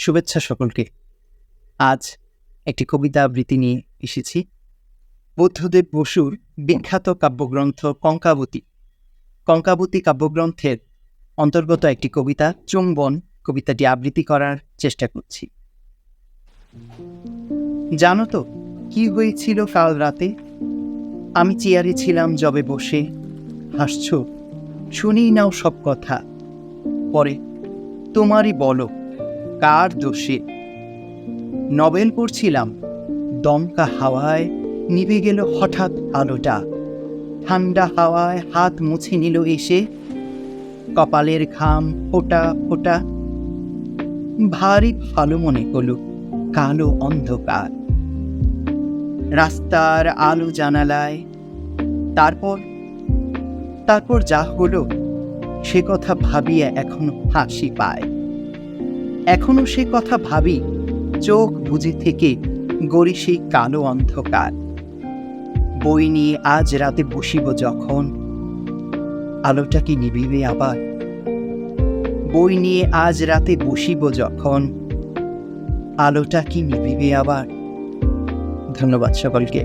শুভেচ্ছা সকলকে। আজ একটি কবিতা আবৃত্তি নিয়ে এসেছি। বুদ্ধদেব বসুর বিখ্যাত কাব্যগ্রন্থ কঙ্কাবতী। কঙ্কাবতী কাব্যগ্রন্থের অন্তর্গত একটি কবিতা চুম্বন কবিতাটি আবৃত্তি করার চেষ্টা করছি। জানো তো কি হয়েছিল কাল রাতে? আমি চেয়ারে ছিলাম যবে বসে, হাসছ, শুনেই নাও সব কথা। পরে তোমারই বলো কার দোষে? নভেল পড়ছিলাম, দমকা হাওয়ায় নিভে গেল হঠাৎ আলোটা। ঠান্ডা হাওয়ায় হাত মুছে নিল এসে, কপালের ঘাম ফোঁটা ফোঁটা। ভারী ভালো মনে হলো কালো অন্ধকার, রাস্তার আলো জানালায়। তারপর তারপর যা হলো সে কথা ভাবিয়ে এখনো হাসি পায়। এখনো সে কথা ভাবি, চোখ বুজে থেকে গড়ি সেই কালো অন্ধকার। বই নিয়ে আজ রাতে বসিব যখন, আলোটা কি নিভিবে আবার? বই নিয়ে আজ রাতে বসিব যখন, আলোটা কি নিভিবে আবার? ধন্যবাদ সকলকে।